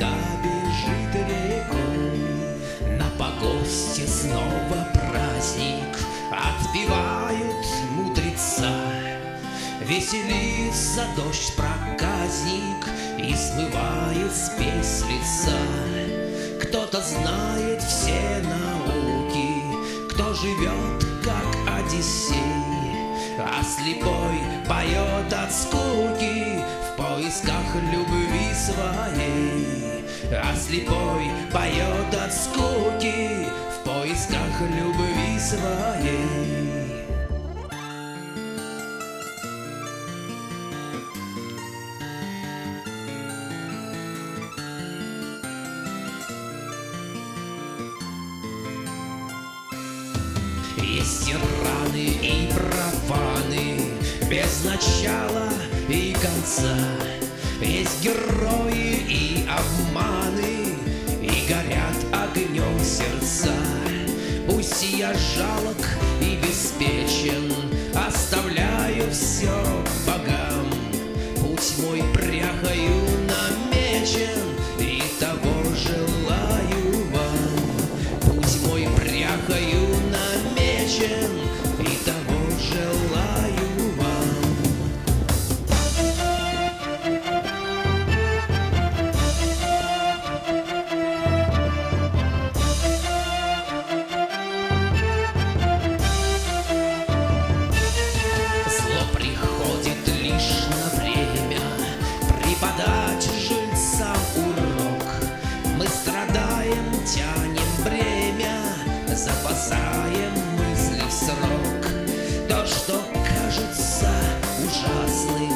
вода бежит рекой. На погосте снова праздник, отпевают мудреца. Веселится дождь проказник и смывает спесь с лица. Кто-то знает все науки, кто живет как Одиссей, а слепой поет от скуки в поисках любви своей. А слепой поет от скуки в поисках любви своей. Есть тираны и профаны, без начала и конца. Есть герои и обманы, и горят огнем сердца. Пусть я жалок и беспечен, оставляю все богам. Путь мой пряхою намечен, и того желаю вам. Путь мой пряхою намечен, и того желаю вам. Зло приходит лишь на время преподать жильцам урок. Мы страдаем, тянем бремя, запасаем мысли в срок. То, что кажется ужасным,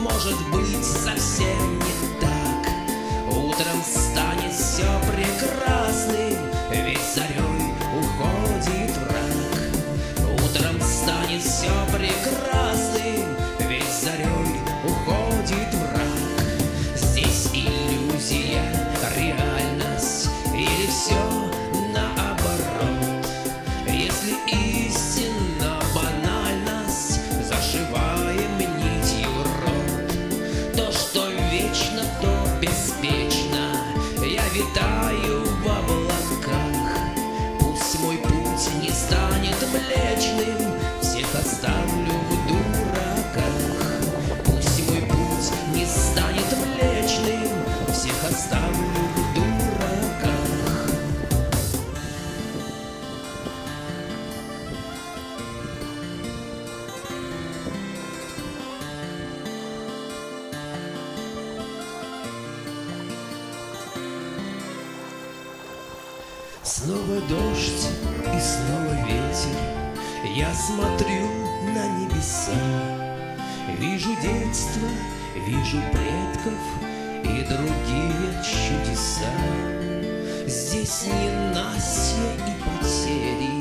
может быть совсем не так. Утром станет все прекрасным, ведь зарей уходит враг. Утром станет все прекрасным, ведь зарей уходит враг. Здесь иллюзия, реальность или все наоборот. Если истинна банальность, зашиваем нитью рот. То, что вечно, то беспечно, я витаю в облаках. Пусть мой путь не станет млечным, всех оставлю в дураках. Пусть мой путь не станет млечным, всех оставлю в дураках. Снова дождь и снова ветер, я смотрю на небеса. Вижу детство, вижу предков и другие чудеса. Здесь ненастье и потери,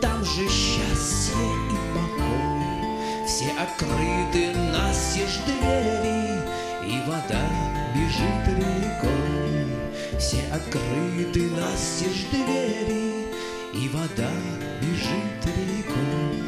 там же счастье и покой. Все открыты настежь двери, и вода бежит рекой. Все открыты настежь двери, и вода бежит рекой.